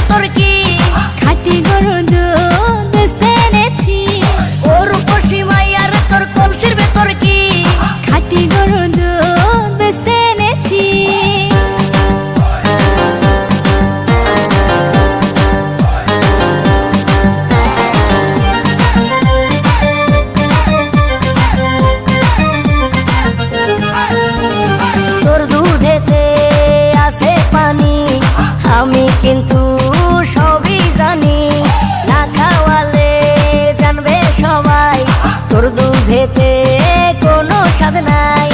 ভেতর কি খাঁটি গরুর দুধ বেচতে এনেছি। ওর রূপসী মাইয়ার তোর কলসির ভেতর কি খাঁটি গরুর দুধ বেচতে এনেছি। তোর দুধেতে আছে পানি, আমি কিন্তু সবই জানি। না খাওয়ালে জানবে সবাই তোর দুধেতে কোনো স্বাদ নাই।